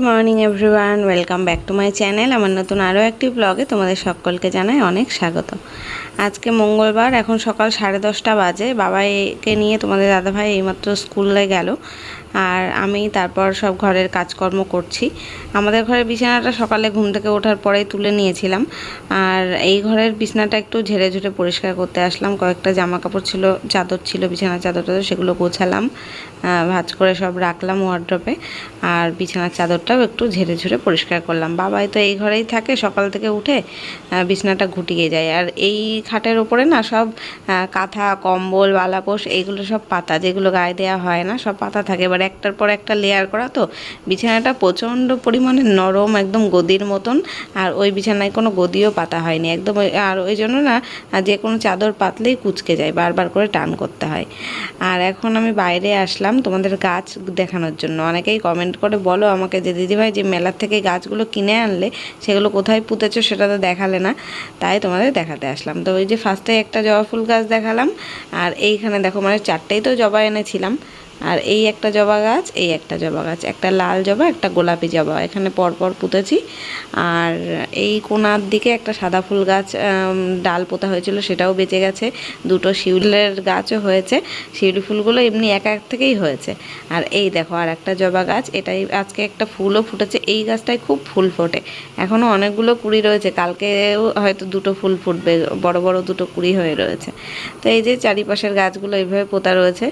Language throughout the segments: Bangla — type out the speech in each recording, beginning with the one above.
Morning everyone, welcome back to my channel. আমার নতুন আরও একটি ব্লগে তোমাদের সকলকে জানাই অনেক স্বাগত। আজকে মঙ্গলবার, এখন সকাল 10:30 বাজে। বাবাকে নিয়ে তোমাদের দাদাভাই এইমাত্র স্কুলে গেল, আর আমি তারপর সব ঘরের কাজকর্ম করছি। আমাদের ঘরের বিছানাটা সকালে ঘুম থেকে ওঠার পরেই তুলে নিয়েছিলাম, আর এই ঘরের বিছানাটা একটু ঝেড়ে ঝুড়ে পরিষ্কার করতে আসলাম। কয়েকটা জামা কাপড় ছিল, চাদর ছিল, বিছানার চাদরটা সেগুলো গোছালাম, ভাঁজ করে সব রাখলাম ওয়ার্ড্রপে। আর বিছানার চাদরটাও একটু ঝেড়ে ঝুড়ে পরিষ্কার করলাম। বাবাই তো এই ঘরেই থাকে, সকাল থেকে উঠে বিছানাটা ঘুটিয়ে যায়। আর এই খাটের ওপরে না সব কাঁথা, কম্বল, বালাপোষ এইগুলো সব পাতা, যেগুলো গায়ে দেওয়া হয় না, সব পাতা থাকে। এবার একটার পর একটা লেয়ার করা, তো বিছানাটা প্রচণ্ড পরিমাণে নরম, একদম গদির মতন। আর ওই বিছানায় কোনো গদিও পাতা হয়নি একদম। আর ওই জন্য না যে কোনো চাদর পাতলেই কুঁচকে যায়, বারবার করে টান করতে হয়। আর এখন আমি বাইরে আসলাম তোমাদের গাছ দেখানোর জন্য। অনেকেই কমেন্ট করে বলো আমাকে যে দিদিভাই, যে মেলার থেকে গাছগুলো কিনে আনলে সেগুলো কোথায় পুঁতেছো সেটা তো দেখালে না, তাই তোমাদের দেখাতে আসলাম। তো ওই যে ফার্স্টে একটা জবা ফুল গাছ দেখালাম, আর এইখানে দেখো মানে 4টেই তো জবা এনেছিলাম। আর এই একটা জবা গাছ, এই একটা জবা গাছ, একটা লাল জবা, একটা গোলাপি জবা এখানে পরপর পুঁতেছি। আর এই কোণার দিকে একটা সাদা ফুল গাছ ডাল পোতা হয়েছিল, সেটাও বেঁচে গেছে। দুটো শিউলির গাছও হয়েছে, শিউলি ফুলগুলো এমনি এক থেকেই হয়েছে। আর এই দেখো আর একটা জবা গাছ, এটাই আজকে একটা ফুলও ফুটেছে। এই গাছটায় খুব ফুল ফোটে, এখনও অনেকগুলো কুড়ি রয়েছে, কালকেও হয়তো দুটো ফুল ফুটবে, বড় বড় দুটো কুড়ি হয়ে রয়েছে। তো এই যে চারিপাশের গাছগুলো এইভাবে পোতা রয়েছে।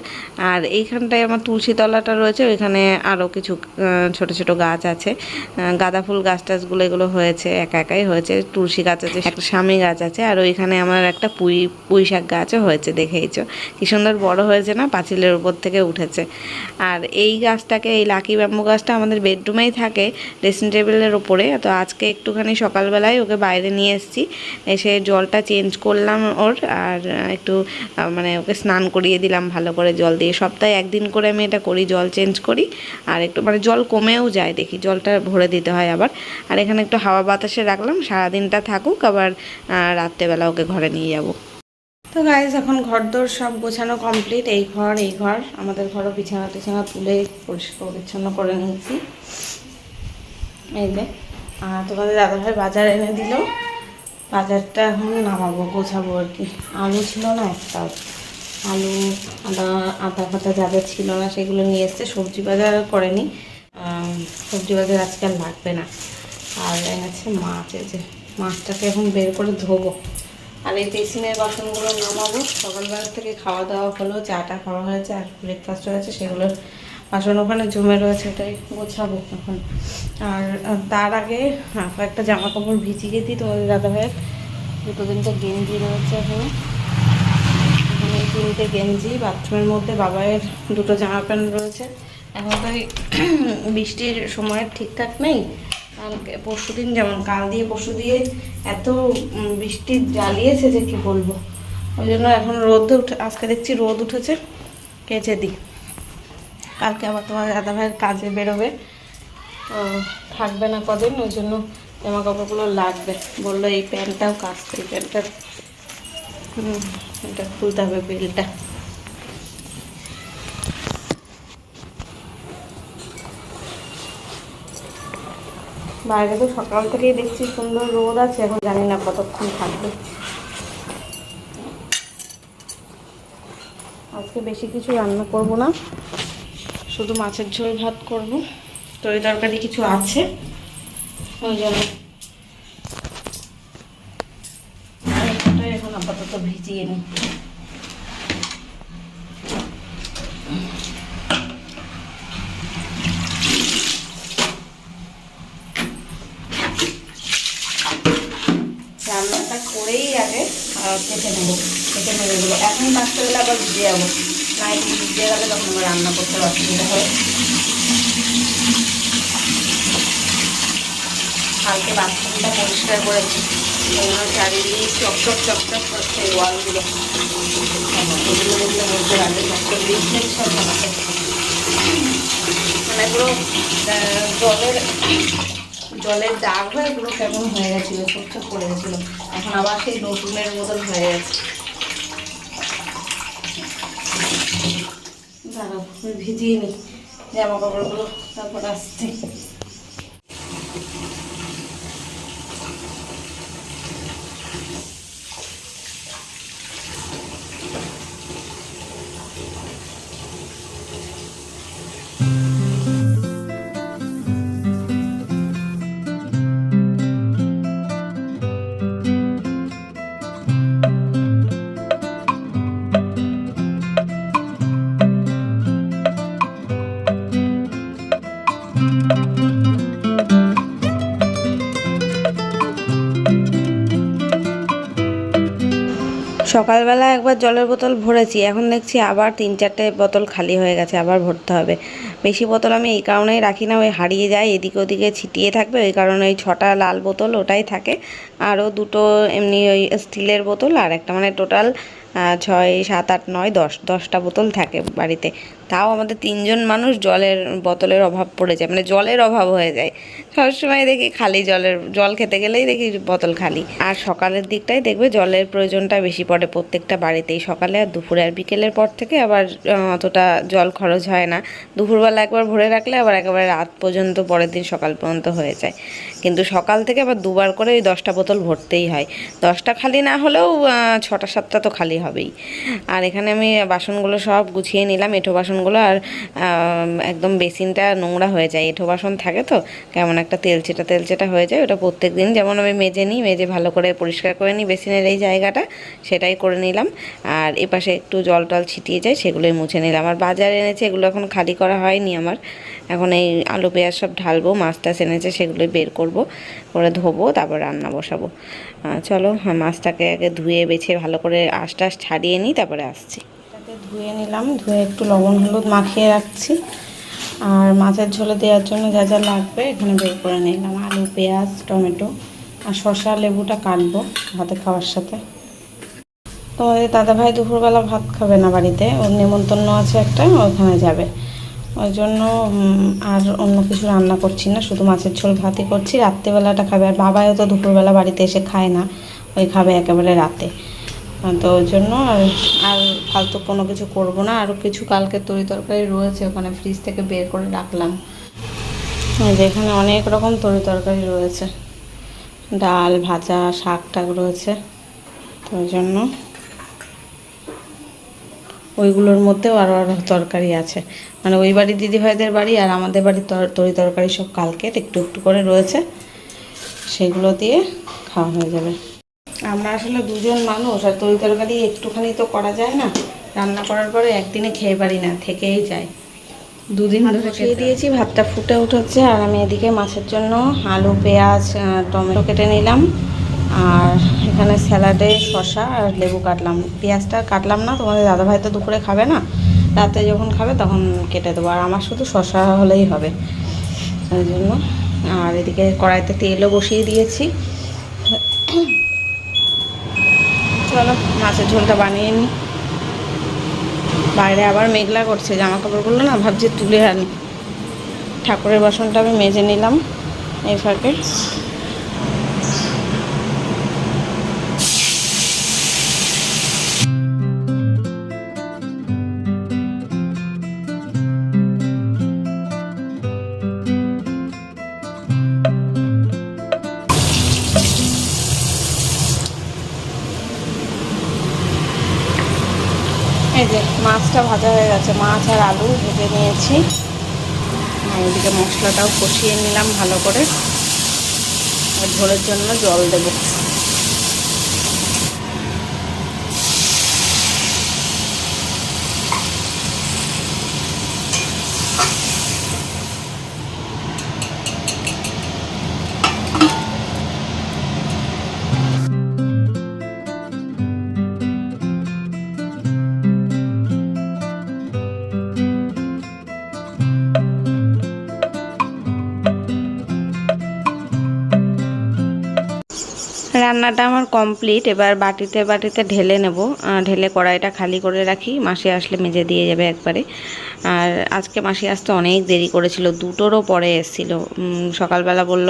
আর এইখানটায় আমার তুলসী তলাটা রয়েছে, ওইখানে আরও কিছু ছোট ছোট গাছ আছে। গাঁদা ফুল গাছ টাছগুলো এগুলো হয়েছে, একা একাই হয়েছে। তুলসী গাছ আছে, একটা স্বামী গাছ আছে, আর ওইখানে আমার একটা পুঁই শাক গাছও হয়েছে, দেখেইছো কি সুন্দর বড় হয়েছে না, পাঁচিলের উপর থেকে উঠেছে। আর এই গাছটাকে, এই লাকি ব্যাম্বু গাছটা আমাদের বেডরুমেই থাকে, ড্রেসিং টেবিলের ওপরে। তো আজকে একটুখানি সকালবেলায় ওকে বাইরে নিয়ে এসেছি, এসে জলটা চেঞ্জ করলাম ওর, আর একটু মানে ওকে স্নান করিয়ে দিলাম ভালো করে জল দিয়ে। সপ্তাহে একদিন করে আমি এটা করি, জল চেঞ্জ করি। আর একটু মানে জল কমেও যায় দেখি, জলটা ভরে দিতে হয় আবার। আর এখানে একটু হাওয়া বাতাসে রাখলাম, সারাদিনটা থাকুক, আবার রাত্রেবেলা ওকে ঘরে নিয়ে যাব। তো গাইজ এখন ঘরদোর সব গোছানো কমপ্লিট। এই ঘর আমাদের ঘরও বিছানা টিছানা তুলে পরিষ্কার পরিচ্ছন্ন করে নিয়েছি। এই যে তোমাদের দাদাভাই বাজার এনে দিল, বাজারটা এখন নামাবো, গোছাবো আর কি। আলু ছিল না একটাও, আলু আদা ফাতা যা যা ছিল না সেগুলো নিয়ে এসছে। সবজি বাজার করেনি, সবজি বাজার আজকে আর লাগবে না। আর এনেছে মাছ, এই যে মাছটাকে এখন বের করে ধোবো। আর এই বেসিনের বাসনগুলো নামাবো। সকালবেলা থেকে খাওয়া দাওয়া হলো, চাটা খাওয়া হয়েছে আর ব্রেকফাস্ট হয়েছে, সেগুলোর বাসন ওখানে জমে রয়েছে, ওটাই গোছাবো এখন। আর তার আগে কয়েকটা জামা কাপড় ভিজিয়ে দিই তোমাদের দাদাভাইয়ের। 2-3টে গেঞ্জি রয়েছে এখানে, 3টে গেঞ্জি। বাথরুমের মধ্যে বাবাইয়ের 2টো জামা প্যান্ট রয়েছে। এখন তো বৃষ্টির সময় ঠিকঠাক নেই, কালকে পরশু দিন যেমন, কাল দিয়ে পরশু দিয়ে এত বৃষ্টি জ্বালিয়েছে যে কি বলবো। ওই জন্য এখন রোদ আজকে দেখছি রোদ উঠেছে, কেচে দিই। কালকে আবার তোমার দাদাভাইয়ের কাজে বেরোবে, তো থাকবে না কদিন, ওই জন্য জামা কাপড়গুলো লাগবে। বললো এই প্যান্টটাও কাচতে, এই প্যান্টটা এটা খুলতে হবে বেলটা। বাইরে তো সকাল থেকেই দেখছি সুন্দর রোদ আছে, এখন জানি না কতক্ষণ থাকবে। আজকে বেশি কিছু রান্না করব না, শুধু মাছের ঝোল ভাত করব। তরি তরকারি কিছু আছে, ওই জন্য এখন আপাতত ভিজিয়ে নিই। রান্নাটা করেই আগে কেটে নেবো এগুলো। এখন রাত্রেবেলা আবার ভিজে যাবো, নাইট ভিজে গেলে তখন আমার রান্না করতে অসুবিধা হয়। কালকে বাথরুমটা পরিষ্কার করেছি, চারিদিকে চকচক চকচক করছে ওয়ালগুলো, এগুলো দেখলে মধ্যে রাখবে চকচক দিচ্ছে সব বানাতে। মানে পুরো জলের দাগ হয়ে পুরো কেমন হয়ে গেছিলো, চকচক করে গেছিলো। এখন আবার সেই নতুনের মতন হয়ে গেছে। দাঁড়াও ভিজিয়ে নিই জামা কাপড়গুলো, তারপর আসছি। সকালবেলা একবার জলের বোতল ভরেছি, এখন দেখছি আবার 3-4টে বোতল খালি হয়ে গেছে, আবার ভরতে হবে। বেশি বোতল আমি এই কারণেই রাখি না, ওই হারিয়ে যায়, এদিকে ওদিকে ছিটিয়ে থাকবে, ওই কারণে ওই 6টা লাল বোতল ওটাই থাকে, আরও 2টো এমনি ওই স্টিলের বোতল, আর একটা মানে টোটাল 6, 7, 8, 9, 10টা বোতল থাকে বাড়িতে। তাও আমাদের 3জন মানুষ, জলের বোতলের অভাব পড়ে যায়, মানে জলের অভাব হয়ে যায় সবসময়। দেখি খালি জল খেতে গেলেই দেখি বোতল খালি। আর সকালের দিকটাই দেখবে জলের প্রয়োজনটা বেশি পড়ে প্রত্যেকটা বাড়িতেই, সকালে আর দুপুরে। আর বিকেলের পর থেকে আবার অতটা জল খরচ হয় না, দুপুরবেলা একবার ভরে রাখলে আবার একেবারে রাত পর্যন্ত, পরের দিন সকাল পর্যন্ত হয়ে যায়। কিন্তু সকাল থেকে আবার দুবার করে ওই 10টা বোতল ভরতেই হয়, 10টা খালি না হলেও 6টা 7টা তো খালি হবেই। আর এখানে আমি বাসনগুলো সব গুছিয়ে নিলাম, এঁঠো বাসনগুলো। আর একদম বেসিনটা নোংরা হয়ে যায়, এঁঠো বাসন থাকে তো কেমন একটা তেলচেটা হয়ে যায়। ওটা প্রত্যেক দিন যেমন আমি মেজে ভালো করে পরিষ্কার করে নিই বেসিনের এই জায়গাটা, সেটাই করে নিলাম। আর এপাশে একটু জল টল ছিটিয়ে যায়, সেগুলোই মুছে নিলাম। আর বাজার এনেছে, এগুলো এখন খালি করা হয়নি আমার। এখন এই আলু পেঁয়াজ সব ঢালবো, মাছ টাছ এনেছে সেগুলোই বের করব, করে ধোবো, তারপর রান্না বসাবো। চলো মাছটাকে আগে ধুয়ে বেছে ভালো করে আঁশ টাশ ছাড়িয়ে নিই, তারপরে আসছি। এটাকে ধুয়ে নিলাম, ধুয়ে একটু লবণ হলুদ মাখিয়ে রাখছি। আর মাছের ঝোলে দেওয়ার জন্য যা যা লাগবে এখানে বের করে নিলাম, আলু পেঁয়াজ টমেটো আর শসা লেবুটা কাটবো ভাতে খাওয়ার সাথে। তোমাদের দাদাভাই দুপুরবেলা ভাত খাবে না বাড়িতে, ওর নেমন্তন্ন আছে একটা, ওখানে যাবে, ওই জন্য আর অন্য কিছু রান্না করছি না, শুধু মাছের ঝোল ভাতই করছি। রাত্রেবেলাটা খাবে, আর বাবাও তো দুপুরবেলা বাড়িতে এসে খায় না, ওই খাবে একেবারে রাতে। তো ওই জন্য আর ফালতু কোনো কিছু করব না। আরও কিছু কালকে তরকারি রয়েছে, ওখানে ফ্রিজ থেকে বের করে রাখলাম, যেখানে অনেক রকম তরকারি রয়েছে, ডাল ভাজা শাক টাক রয়েছে। তো ওই জন্য ওইগুলোর মধ্যেও আরও তরকারি আছে, মানে ওই বাড়ির দিদিভাইদের বাড়ি আর আমাদের বাড়ির তরকারি সব কালকের একটু একটু করে রয়েছে, সেগুলো দিয়ে খাওয়া হয়ে যাবে। আমরা আসলে 2জন মানুষ, আর তরকারি একটুখানি তো করা যায় না, রান্না করার পরে একদিনে খেয়ে পারি না, থেকেই যায়, 2 দিন ধরে খেয়ে দিয়েছি। ভাতটা ফুটে উঠেছে, আর আমি এদিকে মাছের জন্য আলু পেঁয়াজ টমেটো কেটে নিলাম। আর এখানে স্যালাডে শসা আর লেবু কাটলাম, পেঁয়াজটা কাটলাম না, তোমাদের দাদাভাই তো দুপুরে খাবে না, রাতে যখন খাবে তখন কেটে দেবো। আর আমার শুধু শসা হলেই হবে, ওই জন্য। আর এদিকে কড়াইতে তেলও বসিয়ে দিয়েছি। চলো মাছের ঝোলটা বানিয়ে নিই। বাইরে আবার মেঘলা করছে, জামা কাপড়গুলো না ভাবছি তুলে আনি। ঠাকুরের বাসনটা আমি মেজে নিলাম এই ফাঁকে। এই যে মাছটা ভাজা হয়ে গেছে, মাছ আর আলু ভেজে নিয়েছি। আর ওদিকে মশলাটাও কষিয়ে নিলাম ভালো করে, আর ঝোলের জন্য জল দেবো। রান্নাটা আমার কমপ্লিট, এবার বাটিতে ঢেলে নেব, ঢেলে কড়াইটা খালি করে রাখি, মাসি আসলে মেজে দিয়ে যাবে একবারে। আর আজকে মাসি আসতে অনেক দেরি করেছিল, 2টোরও পরে এসেছিল। সকালবেলা বলল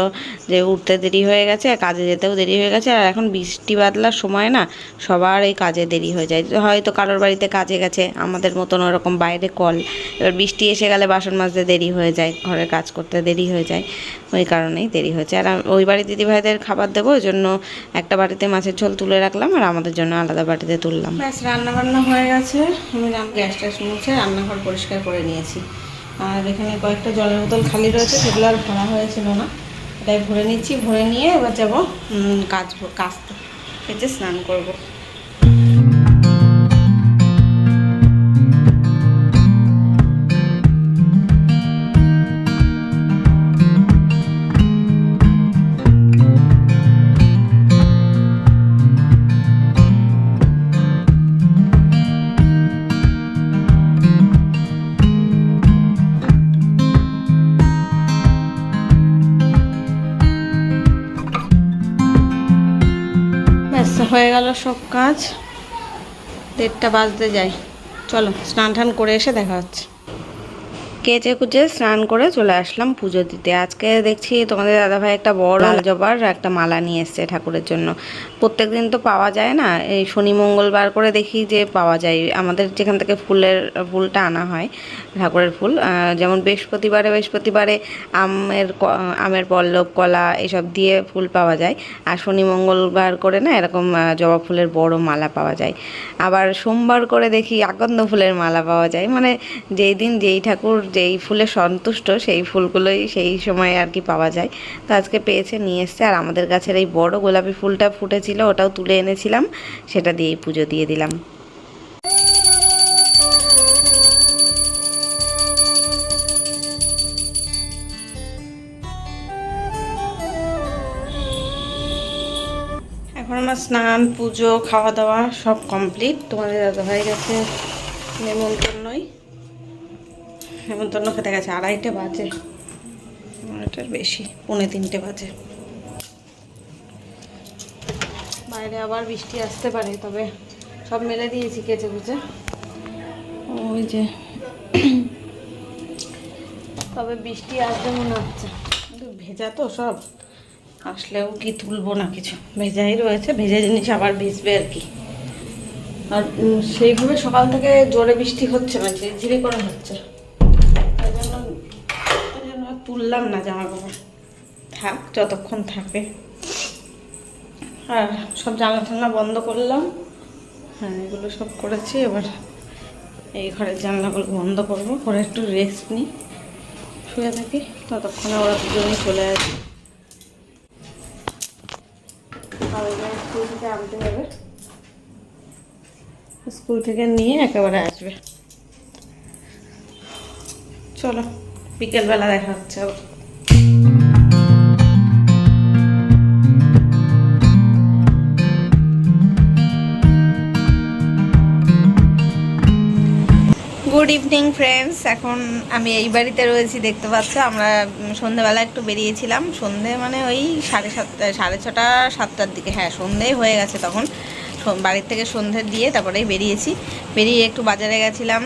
যে উঠতে দেরি হয়ে গেছে, কাজে যেতেও দেরি হয়ে গেছে, আর এখন বৃষ্টি বাদলার সময় না, সবার এই কাজে দেরি হয়ে যায়, হয়তো কারোর বাড়িতে কাজে গেছে, আমাদের মতন ওরকম বাইরে কল, এবার বৃষ্টি এসে গেলে বাসন মাজতে দেরি হয়ে যায়, ঘরের কাজ করতে দেরি হয়ে যায়, ওই কারণেই দেরি হয়েছে। আর ওই বাড়ির দিদিভাইদের খাবার দেবো, ওই জন্য একটা বাটিতে মাছের ঝোল তুলে রাখলাম, আর আমাদের জন্য আলাদা বাটিতে তুললাম। ব্যাস রান্না হয়ে গেছে, আমি গ্যাস ট্যাস মুছে রান্নাঘর পরিষ্কার করে নিয়েছি। আর এখানে কয়েকটা জলের বোতল খালি রয়েছে, সেগুলো আর ভরা হয়েছিল না, এটাই ভরে নিচ্ছি। ভরে নিয়ে এবার যাবো কাচতে, কেচে স্নান করবো। আস্তে হয়ে গেল সব কাজ, 1:30 বাজতে যায়। চলো স্নান টান করে এসে দেখা হচ্ছে। কেচে কুচে স্নান করে চলে আসলাম পুজো দিতে। আজকে দেখছি তোমাদের দাদাভাই একটা বড় লাল জবার একটা মালা নিয়ে এসছে ঠাকুরের জন্য। প্রত্যেক দিন তো পাওয়া যায় না, এই শনি মঙ্গলবার করে দেখি যে পাওয়া যায়। আমাদের যেখান থেকে ফুলটা আনা হয় ঠাকুরের ফুল, যেমন বৃহস্পতিবারে আমের পল্লব কলা এসব দিয়ে ফুল পাওয়া যায়। আর শনি মঙ্গলবার করে না এরকম জবা ফুলের বড় মালা পাওয়া যায়। আবার সোমবার করে দেখি আকন্দ ফুলের মালা পাওয়া যায়। মানে যেই দিন যেই ঠাকুর যেই ফুলে সন্তুষ্ট সেই ফুলগুলোই সেই সময় আর কি পাওয়া যায়। তো আজকে পেয়েছে, নিয়ে এসছে। আর আমাদের গাছের এই বড় গোলাপি ফুলটা ফুটেছিল, ওটাও তুলে এনেছিলাম, সেটা দিয়েই পুজো দিয়ে দিলাম। এখন আমার স্নান পুজো খাওয়া দাওয়া সব কমপ্লিট। তোমাদের দাদাভাই গেছে নেমন্তন্ন খেতে গেছে। 2:30 বাজে, 2:30 বেশি, 2:45 বাজে। বাইরে আবার বৃষ্টি আসতে পারে, তবে সব মেলে দিয়েছি কেচে কুচে। ওই যে তবে বৃষ্টি আসবে মনে হচ্ছে, কিন্তু ভেজা তো সব, আসলেও কি তুলবো না, কিছু ভেজাই রয়েছে। ভেজা জিনিস আবার ভিজবে আর কি। আর সেইভাবে সকাল থেকে জোরে বৃষ্টি হচ্ছে না, ঝিরিঝিরি করে হচ্ছে, তাই জন্য তুললাম না জামা কাপড়, থাক যতক্ষণ থাকে। আর সব জানলা টানলা বন্ধ করলাম। হ্যাঁ, এগুলো সব করেছি। এবার এই ঘরের জানলাগুলো বন্ধ করবো, করে একটু রেস্ট নিই, শুয়ে থাকি। ততক্ষণে ওরা দুজনেই চলে আসবে। স্কুল থেকে আনতে হবে, স্কুল থেকে নিয়ে একেবারে আসবে। চলো বিকেলবেলা দেখা হচ্ছে আবার। Good evening friends. এখন আমি এই বাড়িতে রয়েছি, দেখতে পাচ্ছ। আমরা সন্ধ্যেবেলা একটু বেরিয়েছিলাম, সন্ধে মানে ওই 6:30 6:30 7টার দিকে। হ্যাঁ, সন্ধেই হয়ে গেছে তখন। বাড়ির থেকে সন্ধে দিয়ে তারপরেই বেরিয়ে একটু বাজারে গেছিলাম।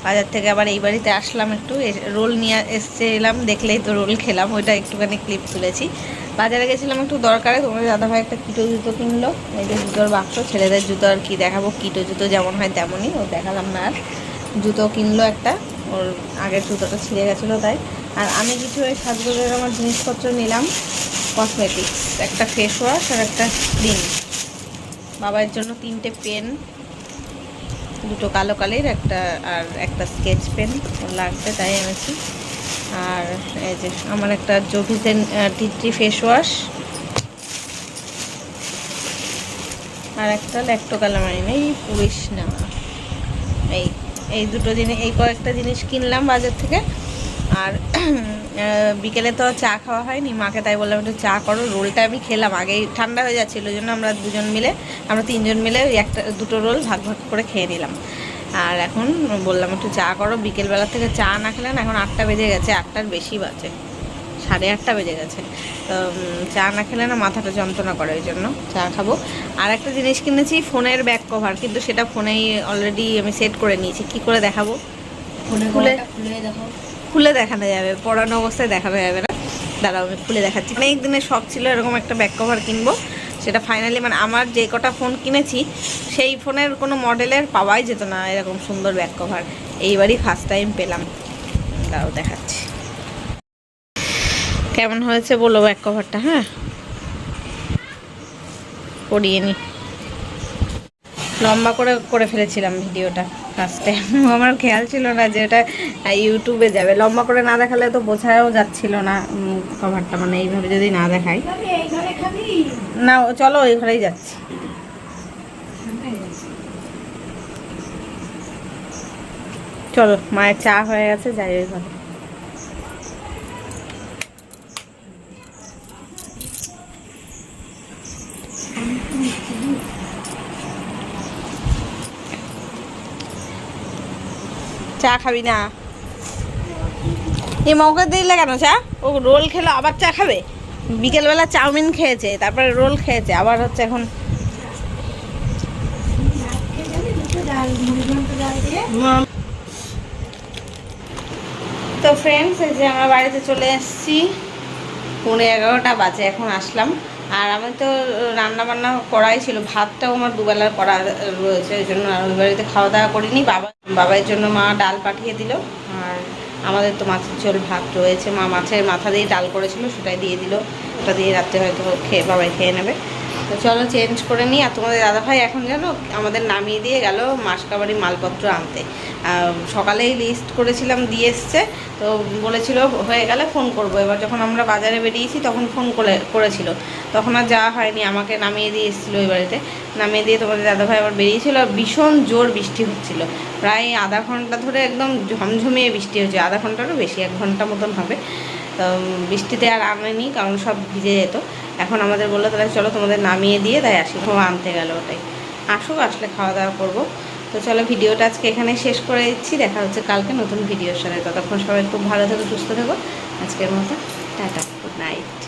বাজার থেকে আবার এই বাড়িতে আসলাম, একটু রোল নিয়ে এসেছিলাম, দেখলেই তো রোল খেলাম, ওইটা একটুখানি ক্লিপ তুলেছি। বাজারে গেছিলাম একটু দরকারে। তোমাদের দাদাভাই একটা কিটো জুতো কিনলো, এই যে জুতোর বাক্স, ছেলেদের জুতো আর কি দেখাবো, কিটো জুতো যেমন হয় তেমনই, ও দেখালাম না। আর জুতো কিনলো একটা, ওর আগের জুতোটা ছিঁড়ে গেছিলো তাই। আর আমি কিছু ওই সাজগোজের আমার জিনিসপত্র নিলাম, কসমেটিক্স, একটা ফেস ওয়াশ আর একটা ক্রিম। বাবার জন্য 3টে পেন, 2টো কালো কালির, একটা স্কেচ পেন লাগবে তাই এনেছি। আর এই যে আমার একটা জোভিজেন টি ফেস ওয়াশ, আর একটা ল্যাক্টোকালামাইন, এই পুলিশ না, এই দুটো জিনিস, এই কয়েকটা জিনিস কিনলাম বাজার থেকে। আর বিকেলে তো চা খাওয়া হয়নি, মাকে তাই বললাম একটু চা করো। রোলটা আমি খেলাম, আগেই ঠান্ডা হয়ে যাচ্ছিলো, ওই জন্য আমরা 3জন মিলে দুটো রোল ভাগ করে খেয়ে নিলাম। আর এখন বললাম একটু চা করো, বিকেলবেলা থেকে চা না খেলে না, এখন 8টা বেজে গেছে, 8টার বেশি বাজে, 8:30 বেজে গেছে। তো চা না খেলে না মাথাটা যন্ত্রণা করে, ওই জন্য চা খাবো। আর একটা জিনিস কিনেছি, ফোনের ব্যাক কভার, কিন্তু সেটা ফোনেই অলরেডি আমি সেট করে নিয়েছি। কি করে দেখাবো? খুলে দেখানো যাবে, পড়ানো অবস্থায় দেখানো যাবে না। দাঁড়াও আমি খুলে দেখাচ্ছি। অনেক দিনের শখ ছিল এরকম একটা ব্যাক কভার কিনবো, সেটা ফাইনালি মানে আমার যে কটা ফোন কিনেছি সেই ফোনের কোনো মডেলের পাওয়াই যেত না এরকম সুন্দর ব্যাক কভার। এইবারই ফার্স্ট টাইম পেলাম। দাঁড়াও দেখাচ্ছি কেমন হয়েছে বলো ব্যাক কভারটা। হ্যাঁ, পরিয়ে নি, লম্বা করে ফেলেছিলাম ভিডিওটা ফার্স্ট টাইম, আমার খেয়াল ছিল না যে এটা ইউটিউবে যাবে। লম্বা করে না দেখালে তো বোঝাও যাচ্ছিল না কভারটা, মানে এইভাবে যদি না দেখাই। না চলো ওই ঘরেই যাচ্ছি। চলো, মায়ের চা হয়ে গেছে, যাই ওই ঘরে। চা খাবি না? এই মৌকে দিলে কেন চা? ও রোল খেলো আবার চা খাবে? বিকেলবেলা চাউমিন খেয়েছে, তারপরে রোল খেয়েছে, আবার হচ্ছে এখন তো ফ্রেন্ডস, এই যে আমরা বাড়িতে চলে এসেছি, 11:15 বাজে এখন আসলাম। আর আমি তো রান্না বান্না করাই ছিল, ভাতটাও আমার দুবেলার করা রয়েছে, ওই জন্য আর ওই বাড়িতে খাওয়া দাওয়া করিনি। বাবার জন্য মা ডাল পাঠিয়ে দিল, আর আমাদের তো মাছের ঝোল ভাত রয়েছে, মা মাছের মাথা দিয়ে ডাল করেছিল, সেটাই দিয়ে দিল। ওটা দিয়ে রাত্রে হয়তো বাবাই খেয়ে নেবে। তো চলো চেঞ্জ করে নিই। আর তোমাদের দাদাভাই এখন জানো আমাদের নামিয়ে দিয়ে গেল মাসকাবাড়ি মালপত্র আনতে। সকালেই লিস্ট করেছিলাম, দিয়ে এসছে, তো বলেছিল হয়ে গেলে ফোন করব। এবার যখন আমরা বাজারে বেরিয়েছি তখন ফোন করেছিল, তখন আর যাওয়া হয়নি। আমাকে নামিয়ে দিয়ে এসেছিলো ওই বাড়িতে, নামিয়ে দিয়ে তোমাদের দাদাভাই আবার বেরিয়েছিল। আর ভীষণ জোর বৃষ্টি হচ্ছিল, প্রায় আধা ঘন্টা ধরে একদম ঝমঝমিয়ে বৃষ্টি হচ্ছে, আধা ঘন্টারও বেশি, 1 ঘন্টা মতন হবে। তো বৃষ্টিতে আর আনেনি, কারণ সব ভিজে যেত। এখন আমাদের বললো তাহলে চলো তোমাদের নামিয়ে দিয়ে তাই আসি, আনতে গেল। ওটাই আসুক, আসলে খাওয়া দাওয়া করবো। তো চলো ভিডিওটা আজকে এখানে শেষ করে দিচ্ছি, দেখা হচ্ছে কালকে নতুন ভিডিওর সাথে। ততক্ষণ সবাই খুব ভালো থেকো, সুস্থ থেকো। আজকের মতো টাটা, গুড নাইট।